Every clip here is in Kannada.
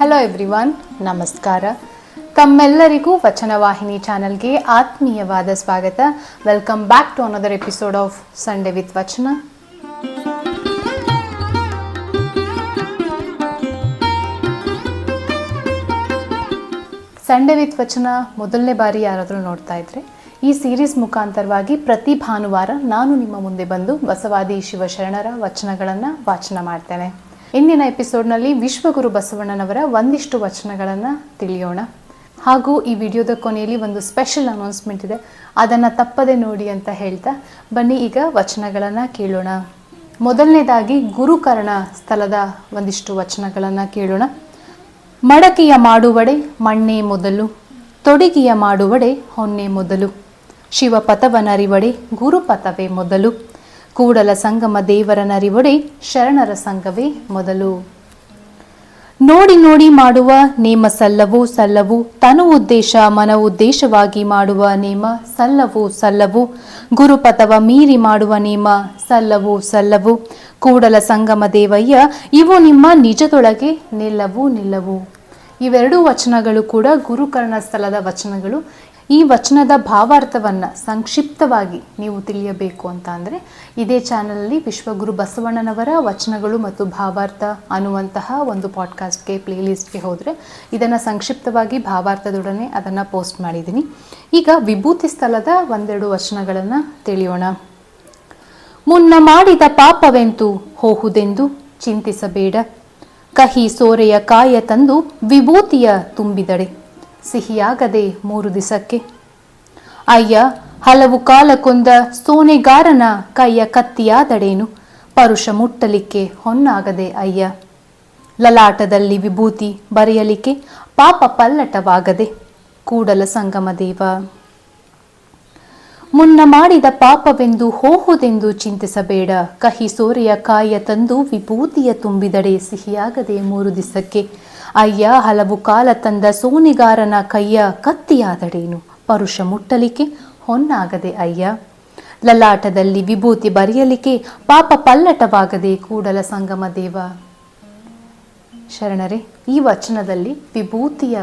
ಹಲೋ ಎವ್ರಿವನ್, ನಮಸ್ಕಾರ. ತಮ್ಮೆಲ್ಲರಿಗೂ ವಚನವಾಹಿನಿ ಚಾನಲ್ಗೆ ಆತ್ಮೀಯವಾದ ಸ್ವಾಗತ. Welcome back to another episode of Sunday with Vachana. Sunday with Vachana ಮೊದಲನೇ ಬಾರಿ ಯಾರಾದರೂ ನೋಡ್ತಾ ಇದ್ರೆ, ಈ ಸೀರೀಸ್ ಮುಖಾಂತರವಾಗಿ ಪ್ರತಿ ಭಾನುವಾರ ನಾನು ನಿಮ್ಮ ಮುಂದೆ ಬಂದು ಬಸವಾದಿ ಶಿವಶರಣರ ವಚನಗಳನ್ನು ವಾಚನ ಮಾಡ್ತೇನೆ. ಇಂದಿನ ಎಪಿಸೋಡ್ನಲ್ಲಿ ವಿಶ್ವಗುರು ಬಸವಣ್ಣನವರ ಒಂದಿಷ್ಟು ವಚನಗಳನ್ನು ತಿಳಿಯೋಣ. ಹಾಗೂ ಈ ವಿಡಿಯೋದ ಕೊನೆಯಲ್ಲಿ ಒಂದು ಸ್ಪೆಷಲ್ ಅನೌನ್ಸ್ಮೆಂಟ್ ಇದೆ, ಅದನ್ನು ತಪ್ಪದೆ ನೋಡಿ ಅಂತ ಹೇಳ್ತಾ ಬನ್ನಿ ಈಗ ವಚನಗಳನ್ನು ಕೇಳೋಣ. ಮೊದಲನೇದಾಗಿ ಗುರುಕರ್ಣ ಸ್ಥಳದ ಒಂದಿಷ್ಟು ವಚನಗಳನ್ನು ಕೇಳೋಣ. ಮಡಕೆಯ ಮಾಡುವಡೆ ಮಣ್ಣೆ ಮೊದಲು, ತೊಡಿಗೆಯ ಮಾಡುವಡೆ ಹೊನ್ನೆ ಮೊದಲು, ಶಿವಪಥವನರಿವಡೆ ಗುರುಪಥವೇ ಮೊದಲು, ಕೂಡಲ ಸಂಗಮ ದೇವರನರಿವಡೆ ಶರಣರ ಸಂಘವೇ ಮೊದಲು. ನೋಡಿ ನೋಡಿ ಮಾಡುವ ನೇಮ ಸಲ್ಲವು ಸಲ್ಲವು, ತನು ಉದ್ದೇಶ ಮನ ಉದ್ದೇಶವಾಗಿ ಮಾಡುವ ನೇಮ ಸಲ್ಲವು ಸಲ್ಲವು, ಗುರುಪಥವ ಮೀರಿ ಮಾಡುವ ನೇಮ ಸಲ್ಲವು ಸಲ್ಲವು, ಕೂಡಲ ಸಂಗಮ ದೇವಯ್ಯ ಇವು ನಿಮ್ಮ ನಿಜದೊಳಗೆ ನಿಲ್ಲವು ನಿಲ್ಲವು. ಇವೆರಡೂ ವಚನಗಳು ಕೂಡ ಗುರುಕರ್ಣ ಸ್ಥಳದ ವಚನಗಳು. ಈ ವಚನದ ಭಾವಾರ್ಥವನ್ನು ಸಂಕ್ಷಿಪ್ತವಾಗಿ ನೀವು ತಿಳಿಯಬೇಕು ಅಂತ ಅಂದರೆ ಇದೇ ಚಾನಲಲ್ಲಿ ವಿಶ್ವಗುರು ಬಸವಣ್ಣನವರ ವಚನಗಳು ಮತ್ತು ಭಾವಾರ್ಥ ಅನ್ನುವಂತಹ ಒಂದು ಪಾಡ್ಕಾಸ್ಟ್ಗೆ ಪ್ಲೇಲಿಸ್ಟ್ಗೆ ಹೋದರೆ ಇದನ್ನು ಸಂಕ್ಷಿಪ್ತವಾಗಿ ಭಾವಾರ್ಥದೊಡನೆ ಅದನ್ನು ಪೋಸ್ಟ್ ಮಾಡಿದ್ದೀನಿ. ಈಗ ವಿಭೂತಿ ಸ್ಥಳದ ಒಂದೆರಡು ವಚನಗಳನ್ನು ತಿಳಿಯೋಣ. ಮುನ್ನ ಮಾಡಿದ ಪಾಪವೆಂತು ಹೋಹುದೆಂದು ಚಿಂತಿಸಬೇಡ, ಕಹಿ ಸೋರೆಯ ಕಾಯ ತಂದು ವಿಭೂತಿಯ ತುಂಬಿದಡೆ ಸಿಹಿಯಾಗದೆ 3 ದಿಸಕ್ಕೆ. ಅಯ್ಯ ಹಲವು ಕಾಲಕ್ಕೊಂದ ಸೋನೆಗಾರನ ಕೈಯ ಕತ್ತಿಯಾದಡೇನು, ಪರುಷ ಮುಟ್ಟಲಿಕ್ಕೆ ಹೊನ್ನಾಗದೆ ಅಯ್ಯ. ಲಲಾಟದಲ್ಲಿ ವಿಭೂತಿ ಬರೆಯಲಿಕ್ಕೆ ಪಾಪ ಪಲ್ಲಟವಾಗದೆ ಕೂಡಲ ಸಂಗಮ ದೇವ. ಮುನ್ನ ಮಾಡಿದ ಪಾಪವೆಂದು ಹೋಹುದೆಂದು ಚಿಂತಿಸಬೇಡ, ಕಹಿ ಸೋರೆಯ ಕಾಯ ತಂದು ವಿಭೂತಿಯ ತುಂಬಿದಡೆ ಸಿಹಿಯಾಗದೆ 3 ದಿಸಕ್ಕೆ. ಅಯ್ಯ ಹಲವು ಕಾಲ ತಂದ ಸೋನಿಗಾರನ ಕೈಯ ಕತ್ತಿಯಾದಡೇನು, ಪರುಷ ಮುಟ್ಟಲಿಕ್ಕೆ ಹೊನ್ನಾಗದೆ ಅಯ್ಯ. ಲಲಾಟದಲ್ಲಿ ವಿಭೂತಿ ಬರೆಯಲಿಕ್ಕೆ ಪಾಪ ಪಲ್ಲಟವಾಗದೆ ಕೂಡಲ ಸಂಗಮ ದೇವ. ಶರಣರೇ, ಈ ವಚನದಲ್ಲಿ ವಿಭೂತಿಯ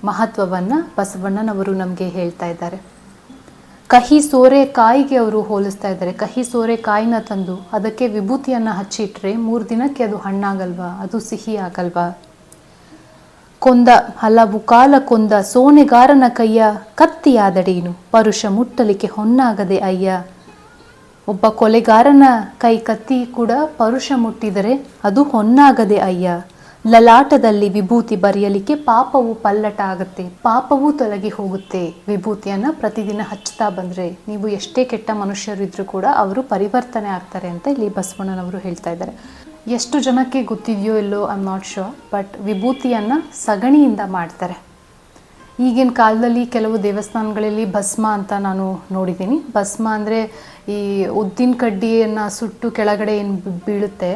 ಮಹತ್ವವನ್ನು ಬಸವಣ್ಣನವರು ನಮಗೆ ಹೇಳ್ತಾ ಇದ್ದಾರೆ. ಕಹಿ ಸೋರೆ ಕಾಯಿಗೆ ಅವರು ಹೋಲಿಸ್ತಾ ಇದ್ದಾರೆ. ಕಹಿ ಸೋರೆ ಕಾಯಿನ ತಂದು ಅದಕ್ಕೆ ವಿಭೂತಿಯನ್ನು ಹಚ್ಚಿಟ್ರೆ 3 ದಿನಕ್ಕೆ ಅದು ಹಣ್ಣಾಗಲ್ವಾ, ಅದು ಸಿಹಿ ಆಗಲ್ವಾ. ಕೊಂದ ಹಲವು ಕಾಲ ಕೊಂದ ಸೋನೆಗಾರನ ಕೈಯ ಕತ್ತಿಯಾದಡೇನು, ಪರುಷ ಮುಟ್ಟಲಿಕ್ಕೆ ಹೊನ್ನಾಗದೆ ಅಯ್ಯ. ಒಬ್ಬ ಕೊಲೆಗಾರನ ಕೈ ಕತ್ತಿ ಕೂಡ ಪರುಷ ಮುಟ್ಟಿದರೆ ಅದು ಹೊನ್ನಾಗದೆ ಅಯ್ಯ. ಲಲಾಟದಲ್ಲಿ ವಿಭೂತಿ ಬರೆಯಲಿಕ್ಕೆ ಪಾಪವು ಪಲ್ಲಟ ಆಗುತ್ತೆ, ಪಾಪವೂ ತೊಲಗಿ ಹೋಗುತ್ತೆ. ವಿಭೂತಿಯನ್ನು ಪ್ರತಿದಿನ ಹಚ್ತಾ ಬಂದರೆ ನೀವು ಎಷ್ಟೇ ಕೆಟ್ಟ ಮನುಷ್ಯರಿದ್ರೂ ಕೂಡ ಅವರು ಪರಿವರ್ತನೆ ಆಗ್ತಾರೆ ಅಂತ ಇಲ್ಲಿ ಬಸವಣ್ಣನವರು ಹೇಳ್ತಾ ಇದ್ದಾರೆ. ಎಷ್ಟು ಜನಕ್ಕೆ ಗೊತ್ತಿದೆಯೋ ಇಲ್ಲೋ I am not sure, but ವಿಭೂತಿಯನ್ನು ಸಗಣಿಯಿಂದ ಮಾಡ್ತಾರೆ. ಈಗಿನ ಕಾಲದಲ್ಲಿ ಕೆಲವು ದೇವಸ್ಥಾನಗಳಲ್ಲಿ ಭಸ್ಮ ಅಂತ ನಾನು ನೋಡಿದ್ದೀನಿ. ಭಸ್ಮ ಅಂದರೆ ಈ ಉದ್ದಿನ ಕಡ್ಡಿಯನ್ನು ಸುಟ್ಟು ಕೆಳಗಡೆ ಏನು ಬೀಳುತ್ತೆ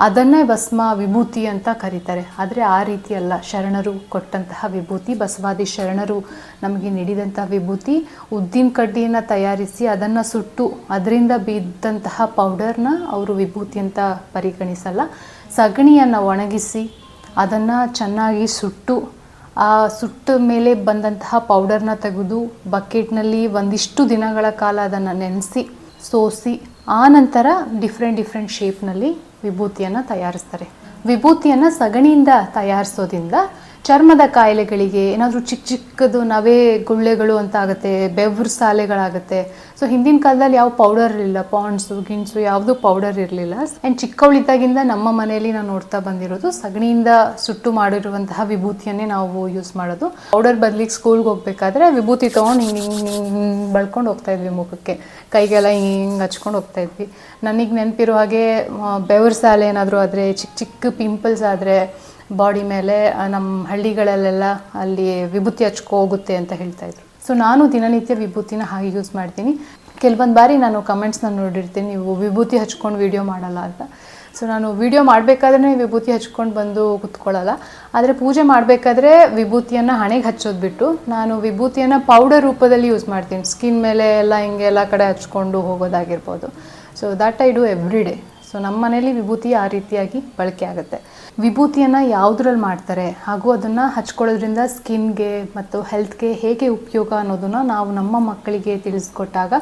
ಅದನ್ನೇ ಭಸ್ಮ ವಿಭೂತಿ ಅಂತ ಕರೀತಾರೆ. ಆದರೆ ಆ ರೀತಿ ಅಲ್ಲ, ಶರಣರು ಕೊಟ್ಟಂತಹ ವಿಭೂತಿ, ಬಸವಾದಿ ಶರಣರು ನಮಗೆ ನೀಡಿದಂತಹ ವಿಭೂತಿ ಉದ್ದಿನ ಕಡ್ಡಿಯನ್ನು ತಯಾರಿಸಿ ಅದನ್ನು ಸುಟ್ಟು ಅದರಿಂದ ಬಿದ್ದಂತಹ ಪೌಡರ್ನ ಅವರು ವಿಭೂತಿ ಅಂತ ಪರಿಗಣಿಸಲ್ಲ. ಸಗಣಿಯನ್ನು ಒಣಗಿಸಿ ಅದನ್ನು ಚೆನ್ನಾಗಿ ಸುಟ್ಟು ಆ ಸುಟ್ಟ ಮೇಲೆ ಬಂದಂತಹ ಪೌಡರ್ನ ತೆಗೆದು ಬಕೆಟ್ನಲ್ಲಿ ಒಂದಿಷ್ಟು ದಿನಗಳ ಕಾಲ ಅದನ್ನು ನೆನೆಸಿ ಸೋಸಿ ಆ ನಂತರ ಡಿಫ್ರೆಂಟ್ ಶೇಪ್ನಲ್ಲಿ ವಿಭೂತಿಯನ್ನು ತಯಾರಿಸ್ತಾರೆ. ವಿಭೂತಿಯನ್ನು ಸಗಣಿಯಿಂದ ತಯಾರಿಸೋದ್ರಿಂದ ಚರ್ಮದ ಕಾಯಿಲೆಗಳಿಗೆ, ಏನಾದರೂ ಚಿಕ್ಕದು ನವೆ ಗುಳ್ಳೆಗಳು ಅಂತ ಆಗುತ್ತೆ, ಬೆವರು ಸಾಲೆಗಳಾಗುತ್ತೆ. ಸೊ ಹಿಂದಿನ ಕಾಲದಲ್ಲಿ ಯಾವ ಪೌಡರ್ ಇರಲಿಲ್ಲ, ಪಾಂಡ್ಸು ಗಿಣ್ಸು ಯಾವುದೂ ಪೌಡರ್ ಇರಲಿಲ್ಲ. ಆ್ಯಂಡ್ ಚಿಕ್ಕವಳಿದ್ದಾಗಿಂದ ನಮ್ಮ ಮನೆಯಲ್ಲಿ ನಾವು ನೋಡ್ತಾ ಬಂದಿರೋದು ಸಗಣಿಯಿಂದ ಸುಟ್ಟು ಮಾಡಿರುವಂತಹ ವಿಭೂತಿಯನ್ನೇ ನಾವು ಯೂಸ್ ಮಾಡೋದು. ಪೌಡರ್ ಬದಲಿಗೆ ಸ್ಕೂಲ್ಗೆ ಹೋಗ್ಬೇಕಾದ್ರೆ ವಿಭೂತಿ ತೊಗೊಂಡು ಹಿಂಗೆ ಬಳ್ಕೊಂಡು ಹೋಗ್ತಾ ಇದ್ವಿ ಮುಖಕ್ಕೆ, ಕೈಗೆಲ್ಲ ಹಿಂಗೆ ಹಚ್ಕೊಂಡು ಹೋಗ್ತಾ ಇದ್ವಿ. ನನಗೆ ನೆನಪಿರೋ ಹಾಗೆ ಬೆವರು ಸಾಲೆ ಏನಾದರೂ ಆದರೆ, ಚಿಕ್ಕ ಪಿಂಪಲ್ಸ್ ಆದರೆ ಬಾಡಿ ಮೇಲೆ ನಮ್ಮ ಹಳ್ಳಿಗಳಲ್ಲೆಲ್ಲ ಅಲ್ಲಿ ವಿಭೂತಿ ಹಚ್ಕೊ ಹೋಗುತ್ತೆ ಅಂತ ಹೇಳ್ತಾಯಿದ್ರು. ಸೊ ನಾನು ದಿನನಿತ್ಯ ವಿಭೂತಿನ ಹಾಗೆ ಯೂಸ್ ಮಾಡ್ತೀನಿ. ಕೆಲವೊಂದು ಬಾರಿ ನಾನು ಕಮೆಂಟ್ಸ್ನ ನೋಡಿರ್ತೀನಿ, ನೀವು ವಿಭೂತಿ ಹಚ್ಕೊಂಡು ವೀಡಿಯೋ ಮಾಡಲ್ಲ ಅಂತ. ಸೊ ನಾನು ವೀಡಿಯೋ ಮಾಡಬೇಕಾದ್ರೆ ವಿಭೂತಿ ಹಚ್ಕೊಂಡು ಬಂದು ಕೂತ್ಕೊಳ್ಳಲ್ಲ. ಆದರೆ ಪೂಜೆ ಮಾಡಬೇಕಾದ್ರೆ ವಿಭೂತಿಯನ್ನು ಹಣೆಗೆ ಹಚ್ಚೋದು ಬಿಟ್ಟು ನಾನು ವಿಭೂತಿಯನ್ನು ಪೌಡರ್ ರೂಪದಲ್ಲಿ ಯೂಸ್ ಮಾಡ್ತೀನಿ. ಸ್ಕಿನ್ ಮೇಲೆ ಎಲ್ಲ ಹಿಂಗೆ ಎಲ್ಲ ಕಡೆ ಹಚ್ಕೊಂಡು ಹೋಗೋದಾಗಿರ್ಬೋದು. So that I do every day. So ನಮ್ಮ ಮನೇಲಿ ವಿಭೂತಿ ಆ ರೀತಿಯಾಗಿ ಬಳಕೆ ಆಗುತ್ತೆ. ವಿಭೂತಿಯನ್ನು ಯಾವುದ್ರಲ್ಲಿ ಮಾಡ್ತಾರೆ ಹಾಗೂ ಅದನ್ನು ಹಚ್ಕೊಳ್ಳೋದ್ರಿಂದ ಸ್ಕಿನ್ಗೆ ಮತ್ತು ಹೆಲ್ತ್ಗೆ ಹೇಗೆ ಉಪಯೋಗ ಅನ್ನೋದನ್ನು ನಾವು ನಮ್ಮ ಮಕ್ಕಳಿಗೆ ತಿಳಿಸ್ಕೊಟ್ಟಾಗ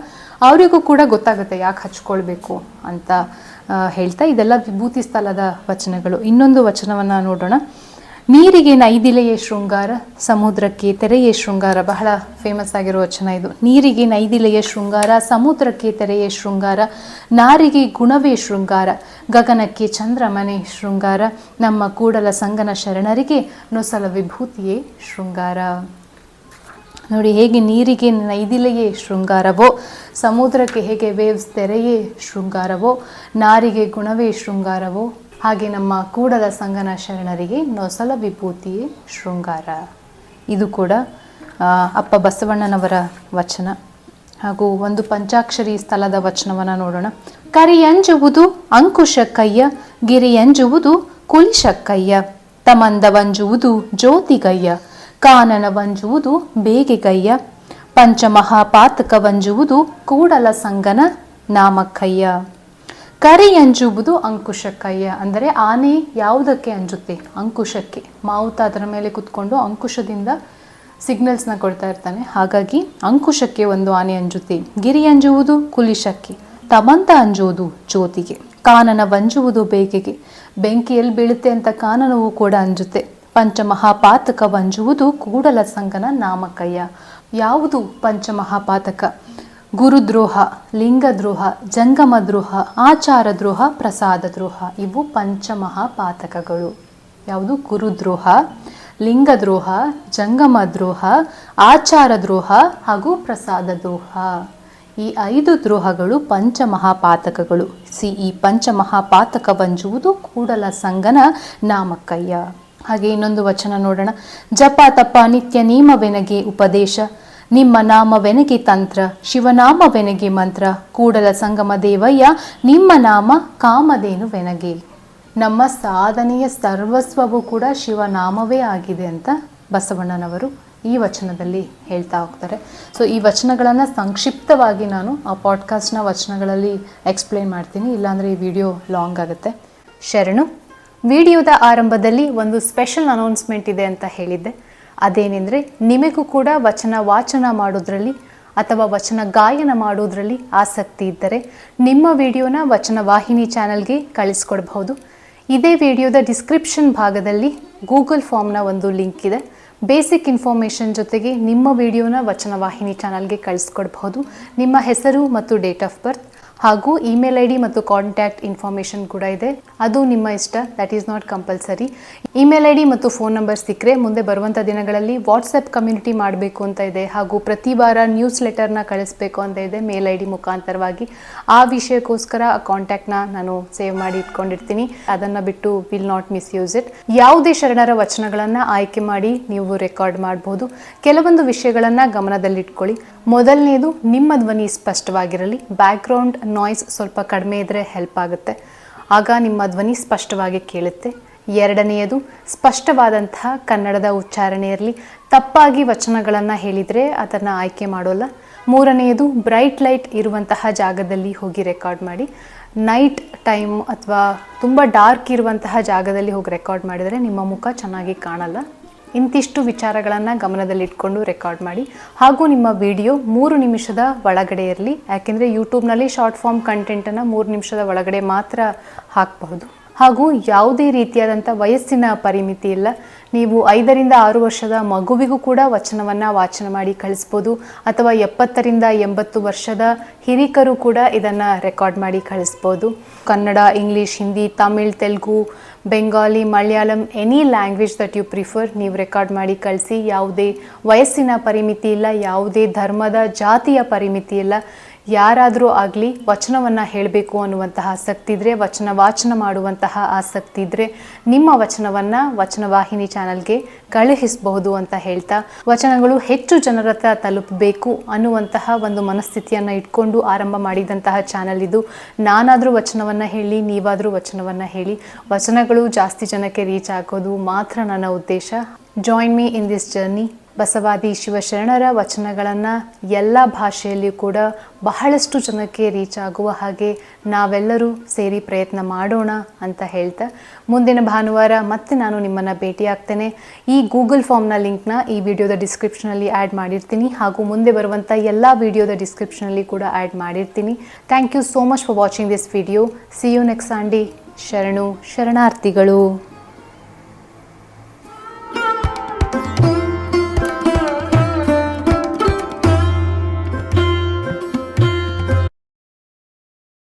ಅವರಿಗೂ ಕೂಡ ಗೊತ್ತಾಗುತ್ತೆ ಯಾಕೆ ಹಚ್ಕೊಳ್ಬೇಕು ಅಂತ ಹೇಳ್ತಾ ಇದೆಲ್ಲ ವಿಭೂತಿ ಸ್ಥಳದ ವಚನಗಳು. ಇನ್ನೊಂದು ವಚನವನ್ನು ನೋಡೋಣ. ನೀರಿಗೆ ನೈದಿಲೆಯೇ ಶೃಂಗಾರ, ಸಮುದ್ರಕ್ಕೆ ತೆರೆಯೇ ಶೃಂಗಾರ. ಬಹಳ ಫೇಮಸ್ ಆಗಿರೋ ವಚನ ಇದು. ನೀರಿಗೆ ನೈದಿಲೆಯೇ ಶೃಂಗಾರ, ಸಮುದ್ರಕ್ಕೆ ತೆರೆಯೇ ಶೃಂಗಾರ, ನಾರಿಗೆ ಗುಣವೇ ಶೃಂಗಾರ, ಗಗನಕ್ಕೆ ಚಂದ್ರಮನೆ ಶೃಂಗಾರ, ನಮ್ಮ ಕೂಡಲ ಸಂಗನ ಶರಣರಿಗೆ ನೊಸಲ ವಿಭೂತಿಯೇ ಶೃಂಗಾರ. ನೋಡಿ ಹೇಗೆ ನೀರಿಗೆ ನೈದಿಲೆಯೇ ಶೃಂಗಾರವೋ, ಸಮುದ್ರಕ್ಕೆ ಹೇಗೆ ವೇವ್ಸ್ ತೆರೆಯೇ ಶೃಂಗಾರವೋ, ನಾರಿಗೆ ಗುಣವೇ ಶೃಂಗಾರವೋ, ಹಾಗೆ ನಮ್ಮ ಕೂಡಲ ಸಂಗನ ಶರಣರಿಗೆ ನೊಸಲ ವಿಭೂತಿಯೇ ಶೃಂಗಾರ. ಇದು ಕೂಡ ಅಪ್ಪ ಬಸವಣ್ಣನವರ ವಚನ. ಹಾಗೂ ಒಂದು ಪಂಚಾಕ್ಷರಿ ಸ್ಥಳದ ವಚನವನ್ನು ನೋಡೋಣ. ಕರಿಯಂಜುವುದು ಅಂಕುಶಕ್ಕಯ್ಯ, ಗಿರಿಯಂಜುವುದು ಕುಲಿಶಕ್ಕಯ್ಯ, ತಮಂದವಂಜುವುದು ಜ್ಯೋತಿಗಯ್ಯ, ಕಾನನವಂಜುವುದು ಬೇಗೆಗಯ್ಯ, ಪಂಚಮಹಾಪಾತಕವಂಜುವುದು ಕೂಡಲ ಸಂಗನ ನಾಮಕ್ಕಯ್ಯ. ಕರಿಯಂಜುವುದು ಅಂಕುಶಕ್ಕಯ್ಯ ಅಂದರೆ ಆನೆ ಯಾವುದಕ್ಕೆ ಅಂಜುತ್ತೆ? ಅಂಕುಶಕ್ಕೆ. ಮಾವುತ ಅದರ ಮೇಲೆ ಕುತ್ಕೊಂಡು ಅಂಕುಶದಿಂದ ಸಿಗ್ನಲ್ಸ್ನ ಕೊಡ್ತಾ ಇರ್ತಾನೆ, ಹಾಗಾಗಿ ಅಂಕುಶಕ್ಕೆ ಒಂದು ಆನೆ ಅಂಜುತ್ತೆ. ಗಿರಿ ಅಂಜುವುದು ಕುಲಿಶಕ್ಕೆ, ತಮಂತ ಅಂಜುವುದು ಜ್ಯೋತಿಗೆ, ಕಾನನವಂಜುವುದು ಬೇಗೆಗೆ, ಬೆಂಕಿಯಲ್ಲಿ ಬೀಳುತ್ತೆ ಅಂತ ಕಾನನವು ಕೂಡ ಅಂಜುತ್ತೆ. ಪಂಚಮಹಾಪಾತಕವಂಜುವುದು ಕೂಡಲ ಸಂಗನ ನಾಮಕ್ಕಯ್ಯ. ಯಾವುದು ಪಂಚಮಹಾಪಾತಕ? ಗುರುದ್ರೋಹ, ಲಿಂಗದ್ರೋಹ, ಜಂಗಮದ್ರೋಹ, ಆಚಾರದ್ರೋಹ, ಪ್ರಸಾದದ್ರೋಹ. ಇವು ಪಂಚಮಹಾಪಾತಕಗಳು. ಯಾವುದು? ಗುರುದ್ರೋಹ, ಲಿಂಗದ್ರೋಹ, ಜಂಗಮದ್ರೋಹ, ಆಚಾರದ್ರೋಹ ಹಾಗೂ ಪ್ರಸಾದದ್ರೋಹ. ಈ 5 ದ್ರೋಹಗಳು ಪಂಚಮಹಾಪಾತಕಗಳು. ಈ ಪಂಚಮಹಾಪಾತಕವಂಜುವುದು ಕೂಡಲ ಸಂಗನ ನಾಮಕ್ಕಯ್ಯ. ಹಾಗೆ ಇನ್ನೊಂದು ವಚನ ನೋಡೋಣ. ಜಪ ತಪ ನಿತ್ಯ ನಿಯಮವೆನಗೆ ಉಪದೇಶ, ನಿಮ್ಮ ನಾಮವೆನಗೆ ತಂತ್ರ, ಶಿವನಾಮವೆನಗೆ ಮಂತ್ರ, ಕೂಡಲ ಸಂಗಮ ದೇವಯ್ಯ ನಿಮ್ಮ ನಾಮ ಕಾಮಧೇನುವೆನಗೆ. ನಮ್ಮ ಸಾಧನೆಯ ಸರ್ವಸ್ವವು ಕೂಡ ಶಿವನಾಮವೇ ಆಗಿದೆ ಅಂತ ಬಸವಣ್ಣನವರು ಈ ವಚನದಲ್ಲಿ ಹೇಳ್ತಾ ಹೋಗ್ತಾರೆ. ಸೊ ಈ ವಚನಗಳನ್ನು ಸಂಕ್ಷಿಪ್ತವಾಗಿ ನಾನು ಆ ಪಾಡ್ಕಾಸ್ಟ್ನ ವಚನಗಳಲ್ಲಿ ಎಕ್ಸ್ಪ್ಲೇನ್ ಮಾಡ್ತೀನಿ, ಇಲ್ಲಾಂದರೆ ಈ ವಿಡಿಯೋ ಲಾಂಗ್ ಆಗುತ್ತೆ. ಶರಣು. ವಿಡಿಯೋದ ಆರಂಭದಲ್ಲಿ ಒಂದು ಸ್ಪೆಷಲ್ ಅನೌನ್ಸ್ಮೆಂಟ್ ಇದೆ ಅಂತ ಹೇಳಿದ್ದೆ. ಅದೇನೆಂದರೆ, ನಿಮಗೂ ಕೂಡ ವಚನ ವಾಚನ ಮಾಡೋದ್ರಲ್ಲಿ ಅಥವಾ ವಚನ ಗಾಯನ ಮಾಡೋದ್ರಲ್ಲಿ ಆಸಕ್ತಿ ಇದ್ದರೆ ನಿಮ್ಮ ವಿಡಿಯೋನ ವಚನ ವಾಹಿನಿ ಚಾನಲ್ಗೆ ಕಳಿಸ್ಕೊಡ್ಬಹುದು. ಇದೇ ವಿಡಿಯೋದ ಡಿಸ್ಕ್ರಿಪ್ಷನ್ ಭಾಗದಲ್ಲಿ ಗೂಗಲ್ ಫಾರ್ಮ್ನ ಒಂದು ಲಿಂಕ್ ಇದೆ. ಬೇಸಿಕ್ ಇನ್ಫಾರ್ಮೇಷನ್ ಜೊತೆಗೆ ನಿಮ್ಮ ವಿಡಿಯೋನ ವಚನ ವಾಹಿನಿ ಚಾನಲ್ಗೆ ಕಳಿಸ್ಕೊಡ್ಬಹುದು. ನಿಮ್ಮ ಹೆಸರು ಮತ್ತು ಡೇಟ್ ಆಫ್ ಬರ್ತ್ ಹಾಗೂ ಇಮೇಲ್ ಐ ಡಿ ಮತ್ತು ಕಾಂಟ್ಯಾಕ್ಟ್ ಇನ್ಫಾರ್ಮೇಷನ್ ಕೂಡ ಇದೆ. ಅದು ನಿಮ್ಮ ಇಷ್ಟ, that is not compulsory. Email I D ಮತ್ತು ಫೋನ್ ನಂಬರ್ ಸಿಕ್ಕರೆ ಮುಂದೆ ಬರುವಂಥ ದಿನಗಳಲ್ಲಿ ವಾಟ್ಸಪ್ ಕಮ್ಯುನಿಟಿ ಮಾಡಬೇಕು ಅಂತ ಇದೆ, ಹಾಗೂ ಪ್ರತಿ ವಾರ ನ್ಯೂಸ್ ಲೆಟರ್ನ ಕಳಿಸ್ಬೇಕು ಅಂತ ಇದೆ ಮೇಲ್ ಐ ಡಿ ಮುಖಾಂತರವಾಗಿ. ಆ ವಿಷಯಕ್ಕೋಸ್ಕರ ಆ ಕಾಂಟ್ಯಾಕ್ಟ್ನ ನಾನು ಸೇವ್ ಮಾಡಿ ಇಟ್ಕೊಂಡಿರ್ತೀನಿ. ಅದನ್ನು ಬಿಟ್ಟು ವಿಲ್ ನಾಟ್ ಮಿಸ್ಯೂಸ್ ಇಟ್. ಯಾವುದೇ ಶರಣರ ವಚನಗಳನ್ನು ಆಯ್ಕೆ ಮಾಡಿ ನೀವು ರೆಕಾರ್ಡ್ ಮಾಡಬಹುದು. ಕೆಲವೊಂದು ವಿಷಯಗಳನ್ನು ಗಮನದಲ್ಲಿಟ್ಕೊಳ್ಳಿ. ಮೊದಲನೇದು, ನಿಮ್ಮ ಧ್ವನಿ ಸ್ಪಷ್ಟವಾಗಿರಲಿ. ಬ್ಯಾಕ್ಗ್ರೌಂಡ್ ನಾಯ್ಸ್ ಸ್ವಲ್ಪ ಕಡಿಮೆ ಇದ್ದರೆ ಹೆಲ್ಪ್ ಆಗುತ್ತೆ, ಆಗ ನಿಮ್ಮ ಧ್ವನಿ ಸ್ಪಷ್ಟವಾಗಿ ಕೇಳುತ್ತೆ. ಎರಡನೆಯದು, ಸ್ಪಷ್ಟವಾದಂತಹ ಕನ್ನಡದ ಉಚ್ಚಾರಣೆ ಇರಲಿ. ತಪ್ಪಾಗಿ ವಚನಗಳನ್ನು ಹೇಳಿದರೆ ಅದನ್ನು ಆಯ್ಕೆ ಮಾಡೋಲ್ಲ. ಮೂರನೆಯದು, ಬ್ರೈಟ್ ಲೈಟ್ ಇರುವಂತಹ ಜಾಗದಲ್ಲಿ ಹೋಗಿ ರೆಕಾರ್ಡ್ ಮಾಡಿ. ನೈಟ್ ಟೈಮ್ ಅಥವಾ ತುಂಬ ಡಾರ್ಕ್ ಇರುವಂತಹ ಜಾಗದಲ್ಲಿ ಹೋಗಿ ರೆಕಾರ್ಡ್ ಮಾಡಿದರೆ ನಿಮ್ಮ ಮುಖ ಚೆನ್ನಾಗಿ ಕಾಣಲ್ಲ. ಇಂತಿಷ್ಟು ವಿಚಾರಗಳನ್ನು ಗಮನದಲ್ಲಿಟ್ಕೊಂಡು ರೆಕಾರ್ಡ್ ಮಾಡಿ. ಹಾಗೂ ನಿಮ್ಮ ವಿಡಿಯೋ 3 ನಿಮಿಷದ ಒಳಗಡೆ ಇರಲಿ, ಯಾಕೆಂದರೆ ಯೂಟ್ಯೂಬ್ನಲ್ಲಿ ಶಾರ್ಟ್ ಫಾರ್ಮ್ ಕಂಟೆಂಟನ್ನು 3 ನಿಮಿಷದ ಒಳಗಡೆ ಮಾತ್ರ ಹಾಕಬಹುದು. ಹಾಗೂ ಯಾವುದೇ ರೀತಿಯಾದಂಥ ವಯಸ್ಸಿನ ಪರಿಮಿತಿ ಇಲ್ಲ. ನೀವು 5 ರಿಂದ 6 ವರ್ಷದ ಮಗುವಿಗೂ ಕೂಡ ವಚನವನ್ನು ವಾಚನ ಮಾಡಿ ಕಳಿಸ್ಬೋದು, ಅಥವಾ 70 ರಿಂದ 80 ವರ್ಷದ ಹಿರಿಕರು ಕೂಡ ಇದನ್ನು ರೆಕಾರ್ಡ್ ಮಾಡಿ ಕಳಿಸ್ಬೋದು. Kannada, English, Hindi, Tamil, Telugu, Bengali, Malayalam, any language that you prefer ನೀವು ರೆಕಾರ್ಡ್ ಮಾಡಿ ಕಳಿಸಿ. ಯಾವುದೇ ವಯಸ್ಸಿನ ಪರಿಮಿತಿ ಇಲ್ಲ, ಯಾವುದೇ ಧರ್ಮದ ಜಾತಿಯ ಪರಿಮಿತಿ ಇಲ್ಲ. ಯಾರಾದರೂ ಆಗಲಿ ವಚನವನ್ನು ಹೇಳಬೇಕು ಅನ್ನುವಂತಹ ಆಸಕ್ತಿ ಇದ್ದರೆ, ವಚನ ವಾಚನ ಮಾಡುವಂತಹ ಆಸಕ್ತಿ ಇದ್ದರೆ ನಿಮ್ಮ ವಚನವನ್ನು ವಚನವಾಹಿನಿ ಚಾನಲ್ಗೆ ಕಳುಹಿಸಬಹುದು ಅಂತ ಹೇಳ್ತಾ, ವಚನಗಳು ಹೆಚ್ಚು ಜನರ ಹತ್ರ ತಲುಪಬೇಕು ಅನ್ನುವಂತಹ ಒಂದು ಮನಸ್ಥಿತಿಯನ್ನು ಇಟ್ಕೊಂಡು ಆರಂಭ ಮಾಡಿದಂತಹ ಚಾನಲ್ ಇದು. ನಾನಾದರೂ ವಚನವನ್ನು ಹೇಳಿ, ನೀವಾದರೂ ವಚನವನ್ನು ಹೇಳಿ. ವಚನಗಳು ಜಾಸ್ತಿ ಜನಕ್ಕೆ ರೀಚ್ ಆಗೋದು ಮಾತ್ರ ನನ್ನ ಉದ್ದೇಶ. Join me in this journey. ಬಸವಾದಿ ಶಿವಶರಣರ ವಚನಗಳನ್ನು ಎಲ್ಲ ಭಾಷೆಯಲ್ಲಿಯೂ ಕೂಡ ಬಹಳಷ್ಟು ಜನಕ್ಕೆ ರೀಚ್ ಆಗುವ ಹಾಗೆ ನಾವೆಲ್ಲರೂ ಸೇರಿ ಪ್ರಯತ್ನ ಮಾಡೋಣ ಅಂತ ಹೇಳ್ತಾ ಮುಂದಿನ ಭಾನುವಾರ ಮತ್ತೆ ನಾನು ನಿಮ್ಮನ್ನು ಭೇಟಿಯಾಗ್ತೇನೆ. ಈ ಗೂಗಲ್ ಫಾರ್ಮ್ನ ಲಿಂಕ್ನ ಈ ವಿಡಿಯೋದ ಡಿಸ್ಕ್ರಿಪ್ಷನಲ್ಲಿ ಆ್ಯಡ್ ಮಾಡಿರ್ತೀನಿ ಹಾಗೂ ಮುಂದೆ ಬರುವಂಥ ಎಲ್ಲ ವಿಡಿಯೋದ ಡಿಸ್ಕ್ರಿಪ್ಷನಲ್ಲಿ ಕೂಡ ಆ್ಯಡ್ ಮಾಡಿರ್ತೀನಿ. Thank you so much for watching this video. See you next Sunday. ಶರಣು ಶರಣಾರ್ಥಿಗಳು.